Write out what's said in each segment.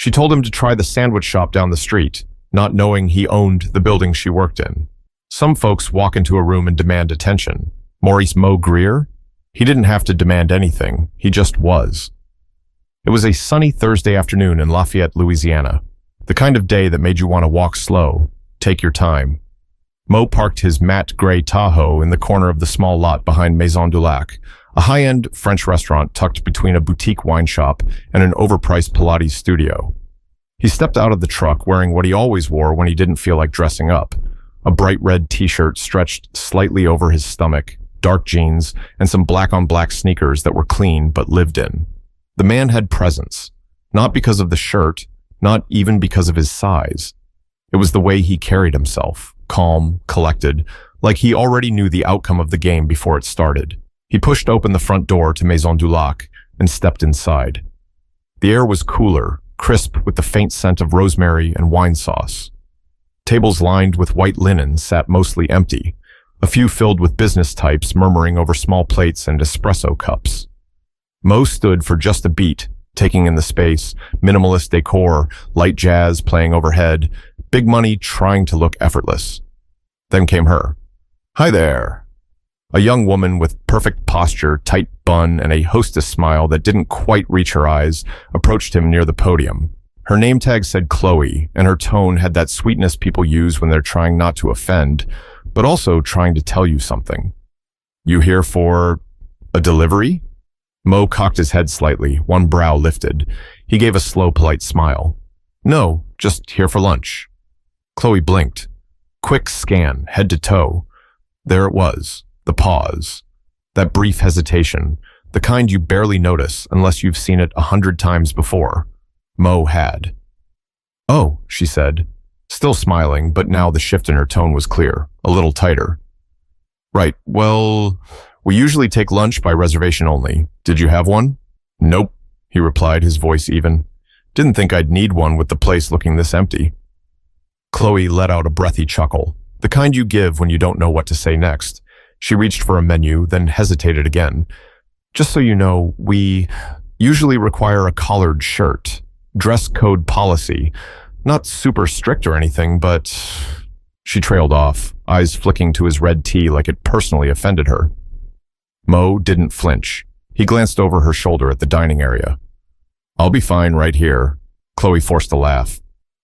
She told him to try the sandwich shop down the street, not knowing he owned the building she worked in. Some folks walk into a room and demand attention. Maurice Mo Greer? He didn't have to demand anything. He just was. It was a sunny Thursday afternoon in Lafayette, Louisiana. The kind of day that made you want to walk slow, take your time. Mo parked his matte gray Tahoe in the corner of the small lot behind Maison du Lac, a high-end French restaurant tucked between a boutique wine shop and an overpriced Pilates studio. He stepped out of the truck wearing what he always wore when he didn't feel like dressing up, a bright red t-shirt stretched slightly over his stomach, dark jeans, and some black-on-black sneakers that were clean but lived in. The man had presence, not because of the shirt, not even because of his size. It was the way he carried himself, calm, collected, like he already knew the outcome of the game before it started. He pushed open the front door to Maison du Lac and stepped inside. The air was cooler, crisp with the faint scent of rosemary and wine sauce. Tables lined with white linen sat mostly empty, a few filled with business types murmuring over small plates and espresso cups. Mo stood for just a beat, taking in the space, minimalist decor, light jazz playing overhead, big money trying to look effortless. Then came her. "Hi there." A young woman with perfect posture, tight bun, and a hostess smile that didn't quite reach her eyes approached him near the podium. Her name tag said Chloe, and her tone had that sweetness people use when they're trying not to offend, but also trying to tell you something. "You here for a delivery?" Mo cocked his head slightly, one brow lifted. He gave a slow, polite smile. "No, just here for lunch." Chloe blinked. Quick scan, head to toe. There it was, the pause. That brief hesitation, the kind you barely notice unless you've seen it 100 times before. Mo had. "Oh," she said, still smiling, but now the shift in her tone was clear, a little tighter. "Right, well, we usually take lunch by reservation only. Did you have one?" "Nope," he replied, his voice even. "Didn't think I'd need one with the place looking this empty." Chloe let out a breathy chuckle, the kind you give when you don't know what to say next. She reached for a menu, then hesitated again. "Just so you know, we usually require a collared shirt. Dress code policy. Not super strict or anything, but..." She trailed off, eyes flicking to his red tee like it personally offended her. Mo didn't flinch. He glanced over her shoulder at the dining area. "I'll be fine right here." Chloe forced a laugh.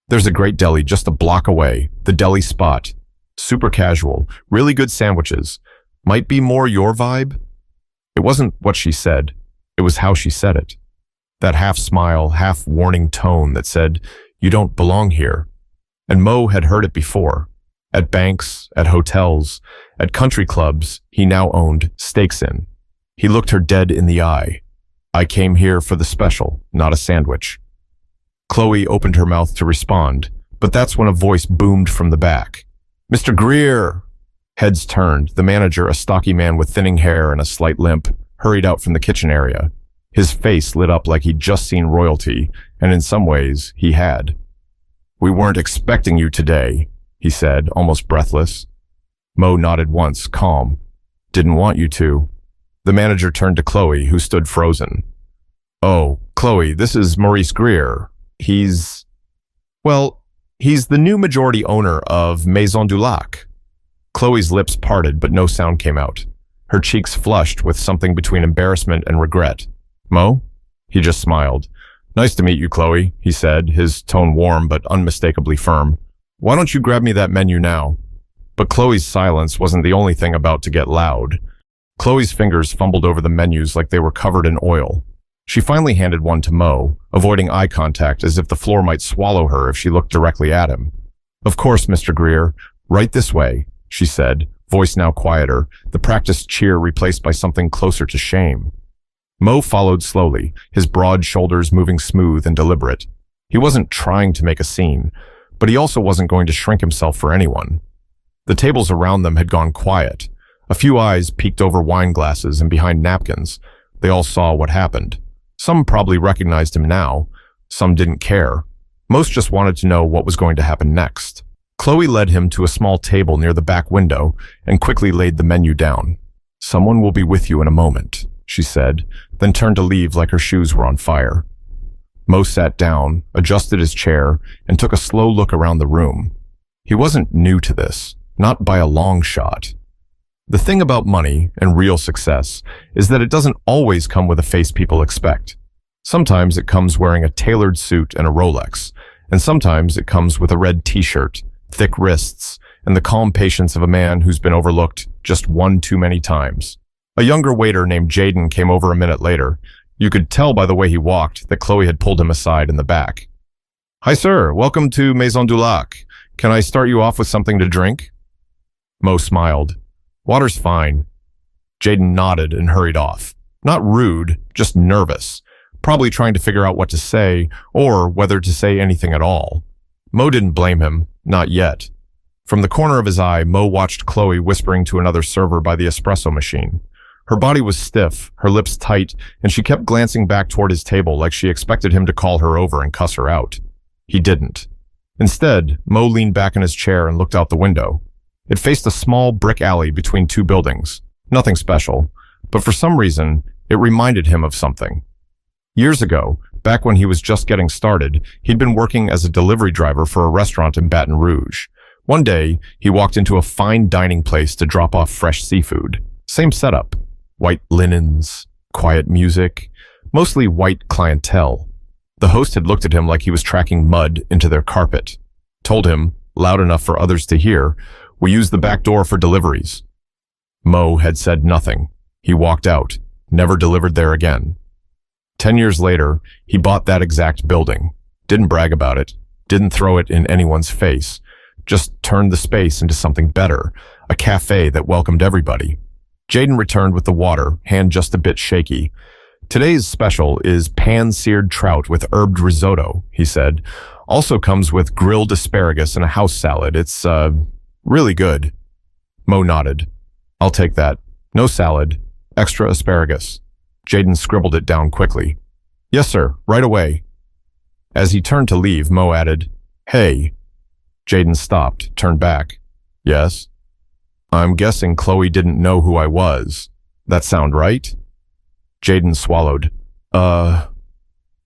"There's a great deli just a block away, the Deli Spot. Super casual, really good sandwiches. Might be more your vibe?" It wasn't what she said. It was how she said it. That half-smile, half-warning tone that said, "You don't belong here." And Mo had heard it before. At banks, at hotels, at country clubs he now owned stakes in. He looked her dead in the eye. "I came here for the special, not a sandwich." Chloe opened her mouth to respond, but that's when a voice boomed from the back. "Mr. Greer!" Heads turned. The manager, a stocky man with thinning hair and a slight limp, hurried out from the kitchen area. His face lit up like he'd just seen royalty, and in some ways, he had. "We weren't expecting you today," he said, almost breathless. Mo nodded once, calm. "Didn't want you to." The manager turned to Chloe, who stood frozen. "Oh, Chloe, this is Maurice Greer. He's the new majority owner of Maison du Lac." Chloe's lips parted, but no sound came out. Her cheeks flushed with something between embarrassment and regret. "Mo?" He just smiled. "Nice to meet you, Chloe," he said, his tone warm but unmistakably firm. "Why don't you grab me that menu now?" But Chloe's silence wasn't the only thing about to get loud. Chloe's fingers fumbled over the menus like they were covered in oil. She finally handed one to Mo, avoiding eye contact as if the floor might swallow her if she looked directly at him. "Of course, Mr. Greer. Right this way," she said, voice now quieter, the practiced cheer replaced by something closer to shame. Mo followed slowly, his broad shoulders moving smooth and deliberate. He wasn't trying to make a scene, but he also wasn't going to shrink himself for anyone. The tables around them had gone quiet. A few eyes peeked over wine glasses and behind napkins. They all saw what happened. Some probably recognized him now. Some didn't care. Most just wanted to know what was going to happen next. Chloe led him to a small table near the back window and quickly laid the menu down. "Someone will be with you in a moment," she said, then turned to leave like her shoes were on fire. Mo sat down, adjusted his chair, and took a slow look around the room. He wasn't new to this, not by a long shot. The thing about money and real success is that it doesn't always come with a face people expect. Sometimes it comes wearing a tailored suit and a Rolex, and sometimes it comes with a red t-shirt, thick wrists, and the calm patience of a man who's been overlooked just one too many times. A younger waiter named Jaden came over a minute later. You could tell by the way he walked that Chloe had pulled him aside in the back. "Hi, sir. Welcome to Maison du Lac. Can I start you off with something to drink?" Mo smiled. "Water's fine." Jaden nodded and hurried off. Not rude, just nervous, probably trying to figure out what to say or whether to say anything at all. Mo didn't blame him, not yet. From the corner of his eye, Mo watched Chloe whispering to another server by the espresso machine. Her body was stiff, her lips tight, and she kept glancing back toward his table like she expected him to call her over and cuss her out. He didn't. Instead, Mo leaned back in his chair and looked out the window. It faced a small brick alley between two buildings. Nothing special, but for some reason, it reminded him of something. Years ago, back when he was just getting started, he'd been working as a delivery driver for a restaurant in Baton Rouge. One day, he walked into a fine dining place to drop off fresh seafood. Same setup. White linens, quiet music, mostly white clientele. The host had looked at him like he was tracking mud into their carpet. Told him, loud enough for others to hear, "We use the back door for deliveries." Mo had said nothing. He walked out, never delivered there again. 10 years later, he bought that exact building. Didn't brag about it. Didn't throw it in anyone's face. Just turned the space into something better, a cafe that welcomed everybody. Jaden returned with the water, hand just a bit shaky. "Today's special is pan-seared trout with herbed risotto," he said. "Also comes with grilled asparagus and a house salad. It's, really good." Mo nodded. "I'll take that. No salad. Extra asparagus." Jaden scribbled it down quickly. "Yes, sir. Right away." As he turned to leave, Mo added, "Hey." Jaden stopped, turned back. "Yes?" "I'm guessing Chloe didn't know who I was. That sound right?" Jaden swallowed. I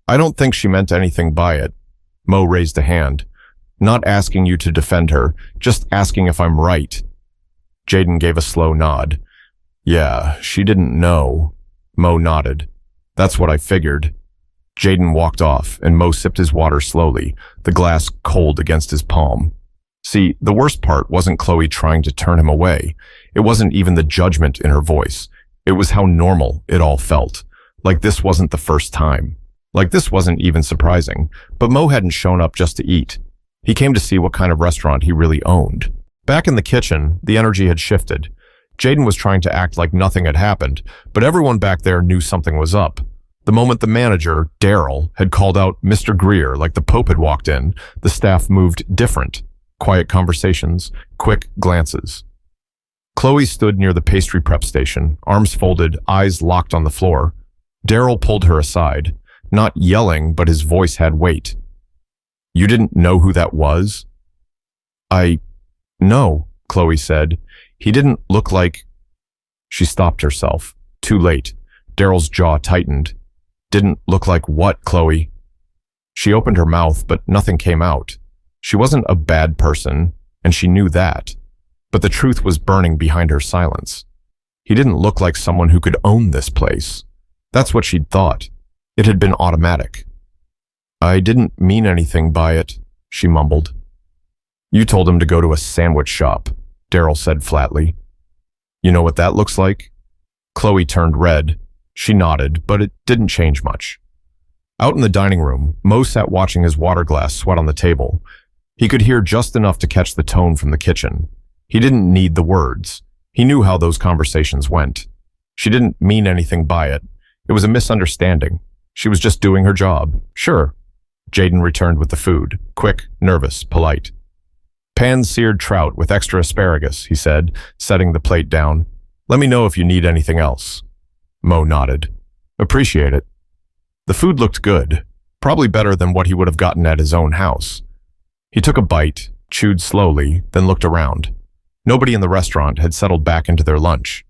don't think she meant anything by it." Mo raised a hand. "Not asking you to defend her, just asking if I'm right." Jaden gave a slow nod. "Yeah, she didn't know." Mo nodded. "That's what I figured." Jaden walked off, and Mo sipped his water slowly, the glass cold against his palm. See, the worst part wasn't Chloe trying to turn him away. It wasn't even the judgment in her voice. It was how normal it all felt. Like this wasn't the first time. Like this wasn't even surprising. But Mo hadn't shown up just to eat. He came to see what kind of restaurant he really owned. Back in the kitchen, the energy had shifted. Jaden was trying to act like nothing had happened, but everyone back there knew something was up. The moment the manager, Daryl, had called out Mr. Greer like the Pope had walked in, the staff moved different. Quiet conversations, quick glances. Chloe stood near the pastry prep station, arms folded, eyes locked on the floor. Daryl pulled her aside, not yelling, but his voice had weight. "You didn't know who that was?" No, Chloe said. "He didn't look like..." She stopped herself. Too late. Daryl's jaw tightened. "Didn't look like what, Chloe?" She opened her mouth, but nothing came out. She wasn't a bad person, and she knew that. But the truth was burning behind her silence. He didn't look like someone who could own this place. That's what she'd thought. It had been automatic. "I didn't mean anything by it," she mumbled. "You told him to go to a sandwich shop," Daryl said flatly. "You know what that looks like?" Chloe turned red. She nodded, but it didn't change much. Out in the dining room, Mo sat watching his water glass sweat on the table. He could hear just enough to catch the tone from the kitchen. He didn't need the words. He knew how those conversations went. She didn't mean anything by it. It was a misunderstanding. She was just doing her job. Sure. Jaden returned with the food, quick, nervous, polite. "Pan-seared trout with extra asparagus," he said, setting the plate down. "Let me know if you need anything else." Mo nodded. "Appreciate it." The food looked good, probably better than what he would have gotten at his own house. He took a bite, chewed slowly, then looked around. Nobody in the restaurant had settled back into their lunch.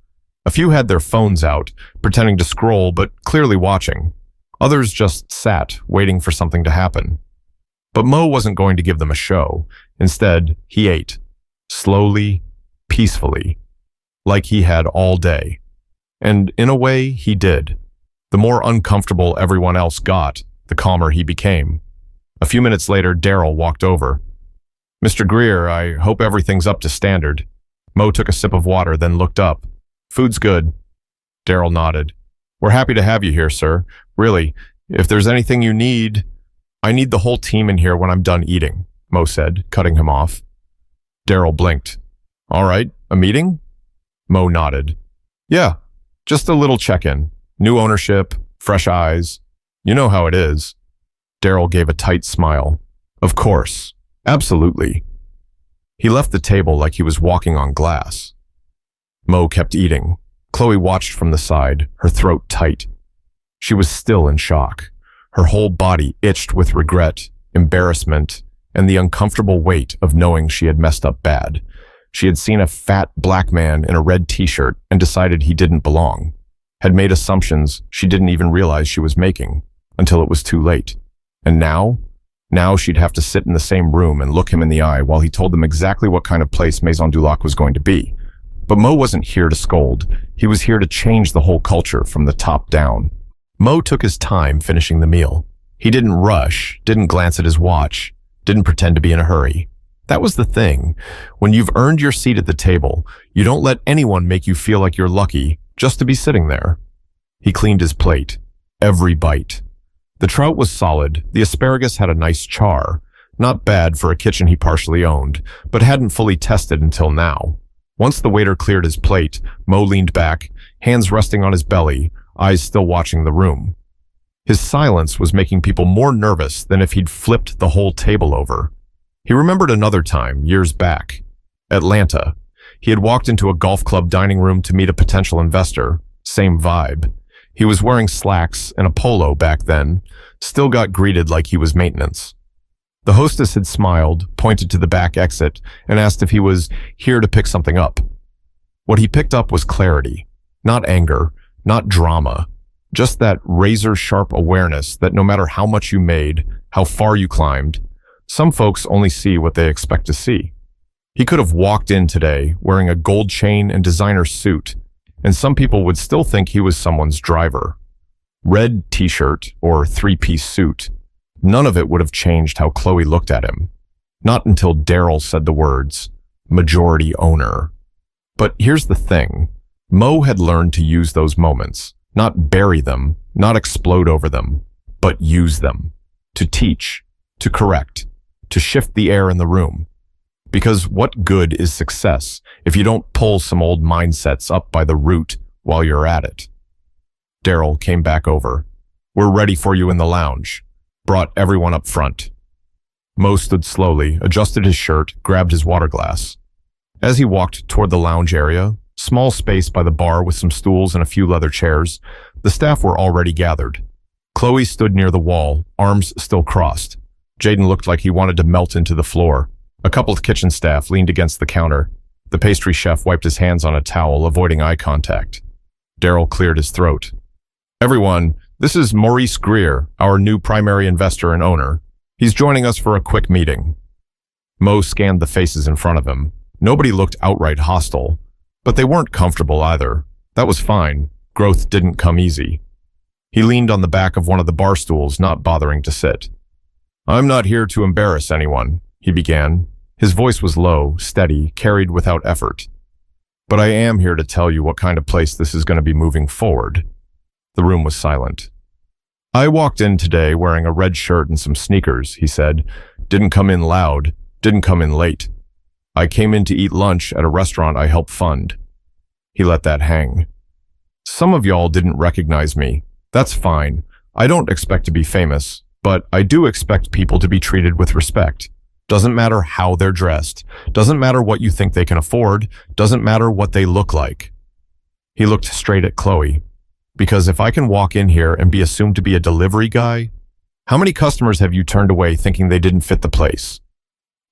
A few had their phones out, pretending to scroll but clearly watching. Others just sat, waiting for something to happen. But Mo wasn't going to give them a show. Instead, he ate. Slowly, peacefully. Like he had all day. And in a way, he did. The more uncomfortable everyone else got, the calmer he became. A few minutes later, Daryl walked over. "Mr. Greer, I hope everything's up to standard." Mo took a sip of water, then looked up. "Food's good." Daryl nodded. "We're happy to have you here, sir. Really, if there's anything you need—" "I need the whole team in here when I'm done eating," Mo said, cutting him off. Daryl blinked. "All right, a meeting?" Mo nodded. "Yeah, just a little check-in. New ownership, fresh eyes. You know how it is." Daryl gave a tight smile. "Of course. Absolutely." He left the table like he was walking on glass. Mo kept eating. Chloe watched from the side, her throat tight. She was still in shock. Her whole body itched with regret, embarrassment, and the uncomfortable weight of knowing she had messed up bad. She had seen a fat black man in a red t-shirt and decided he didn't belong. Had made assumptions she didn't even realize she was making, until it was too late. And now she'd have to sit in the same room and look him in the eye while he told them exactly what kind of place Maison du Lac was going to be. But Mo wasn't here to scold. He was here to change the whole culture from the top down. Mo took his time finishing the meal. He didn't rush, didn't glance at his watch, didn't pretend to be in a hurry. That was the thing. When you've earned your seat at the table, you don't let anyone make you feel like you're lucky just to be sitting there. He cleaned his plate. Every bite. The trout was solid. The asparagus had a nice char. Not bad for a kitchen he partially owned, but hadn't fully tested until now. Once the waiter cleared his plate, Mo leaned back, hands resting on his belly, eyes still watching the room. His silence was making people more nervous than if he'd flipped the whole table over. He remembered another time, years back. Atlanta. He had walked into a golf club dining room to meet a potential investor. Same vibe. He was wearing slacks and a polo back then, still got greeted like he was maintenance. The hostess had smiled, pointed to the back exit, and asked if he was here to pick something up. What he picked up was clarity. Not anger, not drama. Just that razor-sharp awareness that no matter how much you made, how far you climbed, some folks only see what they expect to see. He could have walked in today wearing a gold chain and designer suit, and some people would still think he was someone's driver. Red t-shirt or three-piece suit. None of it would have changed how Chloe looked at him. Not until Daryl said the words, majority owner. But here's the thing. Mo had learned to use those moments, not bury them, not explode over them, but use them. To teach, to correct, to shift the air in the room. Because what good is success if you don't pull some old mindsets up by the root while you're at it? Daryl came back over. "We're ready for you in the lounge." Brought everyone up front. Mo stood slowly, adjusted his shirt, grabbed his water glass. As he walked toward the lounge area, small space by the bar with some stools and a few leather chairs, the staff were already gathered. Chloe stood near the wall, arms still crossed. Jaden looked like he wanted to melt into the floor. A couple of kitchen staff leaned against the counter. The pastry chef wiped his hands on a towel, avoiding eye contact. Daryl cleared his throat. "Everyone, this is Maurice Greer, our new primary investor and owner. He's joining us for a quick meeting." Mo scanned the faces in front of him. Nobody looked outright hostile, but they weren't comfortable either. That was fine. Growth didn't come easy. He leaned on the back of one of the bar stools, not bothering to sit. "I'm not here to embarrass anyone," he began. His voice was low, steady, carried without effort. "But I am here to tell you what kind of place this is going to be moving forward." The room was silent. "I walked in today wearing a red shirt and some sneakers," he said. "Didn't come in loud, didn't come in late. I came in to eat lunch at a restaurant I help fund." He let that hang. "Some of y'all didn't recognize me. That's fine. I don't expect to be famous, but I do expect people to be treated with respect. Doesn't matter how they're dressed. Doesn't matter what you think they can afford. Doesn't matter what they look like." He looked straight at Chloe. "Because if I can walk in here and be assumed to be a delivery guy, how many customers have you turned away thinking they didn't fit the place?"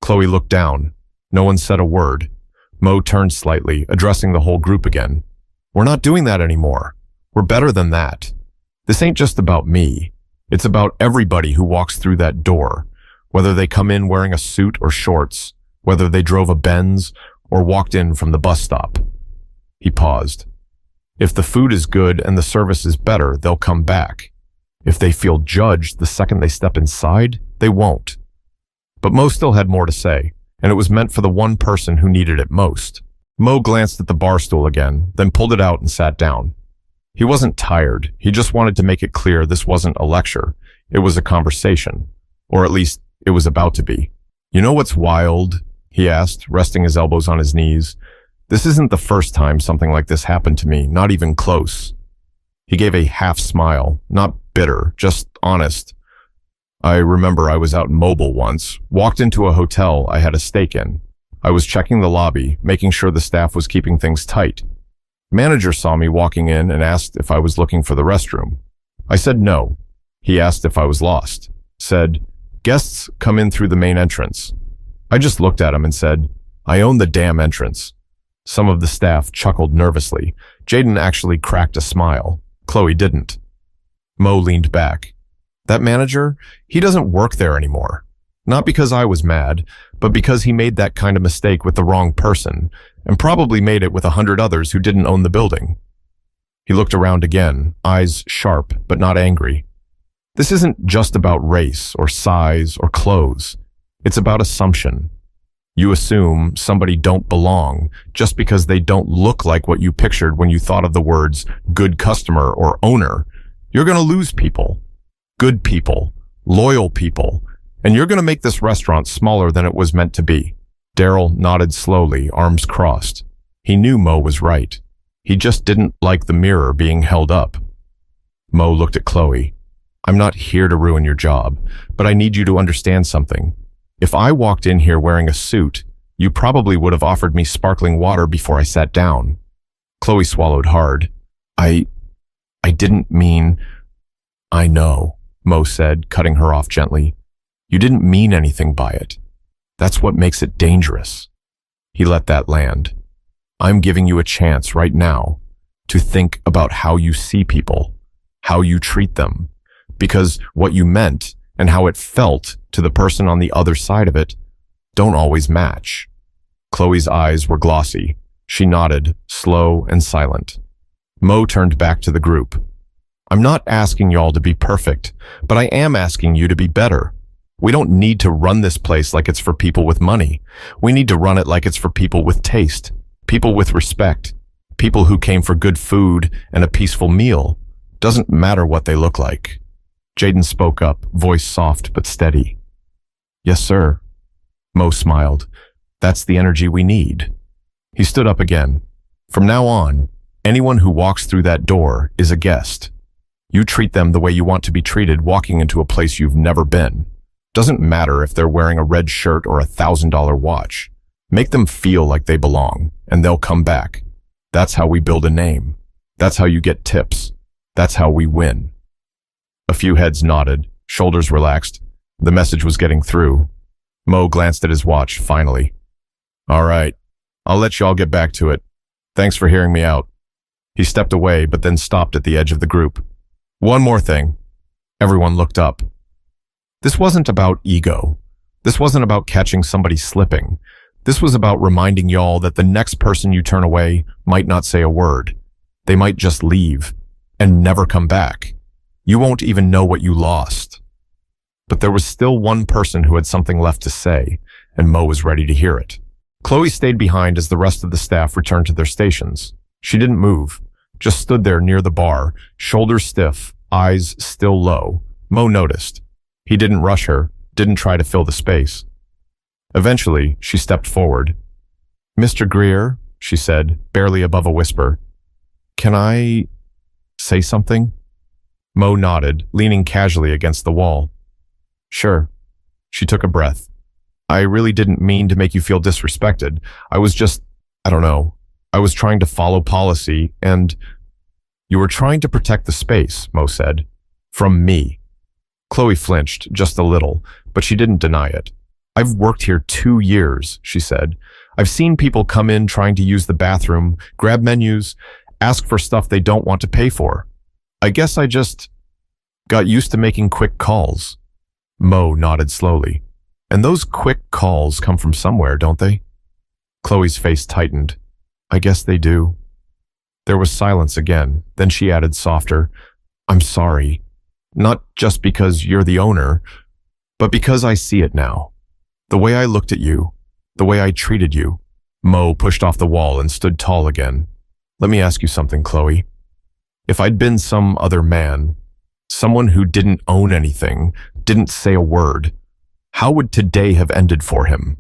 Chloe looked down. No one said a word. Mo turned slightly, addressing the whole group again. "We're not doing that anymore. We're better than that. This ain't just about me. It's about everybody who walks through that door, whether they come in wearing a suit or shorts, whether they drove a Benz or walked in from the bus stop. He paused. If the food is good and the service is better, they'll come back. If they feel judged the second they step inside, they won't. But Mo still had more to say, and it was meant for the one person who needed it most. Mo glanced at the bar stool again, then pulled it out and sat down. He wasn't tired. He just wanted to make it clear this wasn't a lecture. It was a conversation. Or at least, it was about to be. You know what's wild? He asked, resting his elbows on his knees. This isn't the first time something like this happened to me, not even close. He gave a half smile, not bitter, just honest. I remember I was out in Mobile once, walked into a hotel I had a stake in. I was checking the lobby, making sure the staff was keeping things tight. Manager saw me walking in and asked if I was looking for the restroom. I said no. He asked if I was lost. Said, guests come in through the main entrance. I just looked at him and said, I own the damn entrance. Some of the staff chuckled nervously. Jaden actually cracked a smile. Chloe didn't. Mo leaned back. That manager, he doesn't work there anymore. Not because I was mad, but because he made that kind of mistake with the wrong person, and probably made it with 100 others who didn't own the building. He looked around again, eyes sharp but not angry. This isn't just about race or size or clothes. It's about assumption. You assume somebody don't belong just because they don't look like what you pictured when you thought of the words good customer or owner. You're going to lose people, good people, loyal people, and you're going to make this restaurant smaller than it was meant to be. Daryl nodded slowly, arms crossed. He knew Mo was right. He just didn't like the mirror being held up. Mo looked at Chloe. I'm not here to ruin your job, but I need you to understand something. If I walked in here wearing a suit, you probably would have offered me sparkling water before I sat down. Chloe swallowed hard. I didn't mean... I know, Mo said, cutting her off gently. You didn't mean anything by it. That's what makes it dangerous. He let that land. I'm giving you a chance right now to think about how you see people, how you treat them, because what you meant and how it felt to the person on the other side of it don't always match. Chloe's eyes were glossy. She nodded, slow and silent. Mo turned back to the group. I'm not asking y'all to be perfect, but I am asking you to be better. We don't need to run this place like it's for people with money. We need to run it like it's for people with taste, people with respect, people who came for good food and a peaceful meal. Doesn't matter what they look like. Jaden spoke up, voice soft but steady. Yes, sir. Mo smiled. That's the energy we need. He stood up again. From now on, anyone who walks through that door is a guest. You treat them the way you want to be treated walking into a place you've never been. Doesn't matter if they're wearing a red shirt or $1,000 watch. Make them feel like they belong, and they'll come back. That's how we build a name. That's how you get tips. That's how we win. A few heads nodded, shoulders relaxed. The message was getting through. Mo glanced at his watch, finally. All right, I'll let y'all get back to it. Thanks for hearing me out. He stepped away, but then stopped at the edge of the group. One more thing. Everyone looked up. This wasn't about ego. This wasn't about catching somebody slipping. This was about reminding y'all that the next person you turn away might not say a word. They might just leave and never come back. You won't even know what you lost. But there was still one person who had something left to say, and Mo was ready to hear it. Chloe stayed behind as the rest of the staff returned to their stations. She didn't move, just stood there near the bar, shoulders stiff, eyes still low. Mo noticed. He didn't rush her, didn't try to fill the space. Eventually, she stepped forward. Mr. Greer, she said, barely above a whisper, can I say something? Mo nodded, leaning casually against the wall. Sure. She took a breath. I really didn't mean to make you feel disrespected. I was just, I don't know. I was trying to follow policy and... You were trying to protect the space, Mo said. From me. Chloe flinched, just a little, but she didn't deny it. I've worked here 2 years, she said. I've seen people come in trying to use the bathroom, grab menus, ask for stuff they don't want to pay for. I guess I just... Got used to making quick calls. Mo nodded slowly. And those quick calls come from somewhere, don't they? Chloe's face tightened. I guess they do. There was silence again. Then she added softer, I'm sorry. Not just because you're the owner, but because I see it now. The way I looked at you, the way I treated you. Mo pushed off the wall and stood tall again. Let me ask you something, Chloe. If I'd been some other man, someone who didn't own anything, didn't say a word, how would today have ended for him?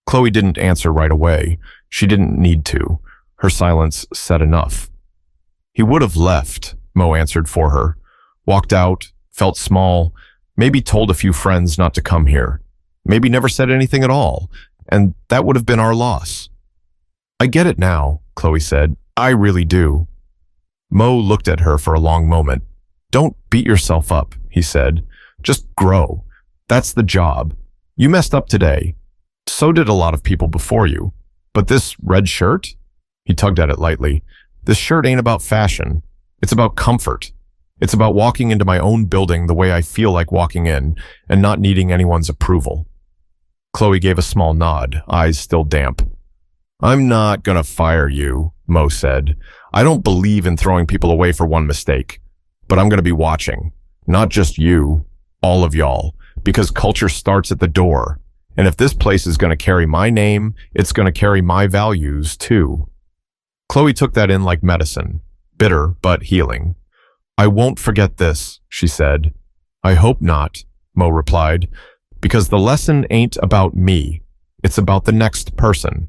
Chloe didn't answer right away. She didn't need to. Her silence said enough. He would have left, Mo answered for her. Walked out, felt small, maybe told a few friends not to come here. Maybe never said anything at all, and that would have been our loss. I get it now, Chloe said. I really do. Mo looked at her for a long moment. Don't beat yourself up, he said. Just grow. That's the job. You messed up today. So did a lot of people before you. But this red shirt? He tugged at it lightly. This shirt ain't about fashion. It's about comfort. It's about walking into my own building the way I feel like walking in and not needing anyone's approval. Chloe gave a small nod, eyes still damp. I'm not gonna fire you, Mo said. I don't believe in throwing people away for one mistake. But I'm gonna be watching. Not just you, all of y'all, because culture starts at the door. And if this place is gonna carry my name, it's gonna carry my values too. Chloe took that in like medicine, bitter but healing. I won't forget this, she said. I hope not, Mo replied, because the lesson ain't about me. It's about the next person.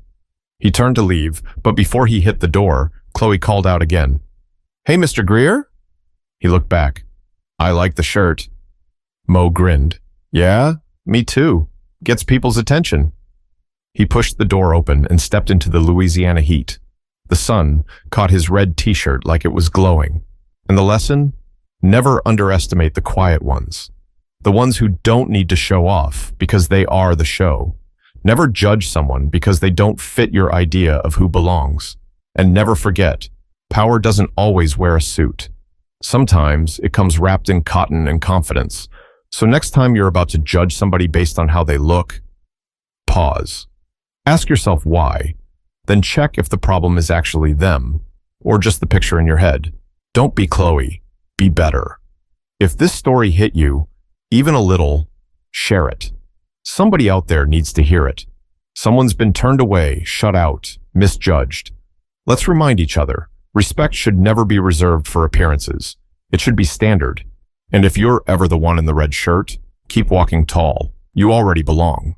He turned to leave, but before he hit the door, Chloe called out again. Hey, Mr. Greer? He looked back. I like the shirt. Mo grinned. Yeah, me too. Gets people's attention. He pushed the door open and stepped into the Louisiana heat. The sun caught his red t-shirt like it was glowing. And the lesson? Never underestimate the quiet ones. The ones who don't need to show off because they are the show. Never judge someone because they don't fit your idea of who belongs. And never forget, power doesn't always wear a suit. Sometimes it comes wrapped in cotton and confidence. So next time you're about to judge somebody based on how they look, pause. Ask yourself why. Then check if the problem is actually them or just the picture in your head. Don't be Chloe. Be better. If this story hit you, even a little, share it. Somebody out there needs to hear it. Someone's been turned away, shut out, misjudged. Let's remind each other, respect should never be reserved for appearances. It should be standard. And if you're ever the one in the red shirt, keep walking tall. You already belong.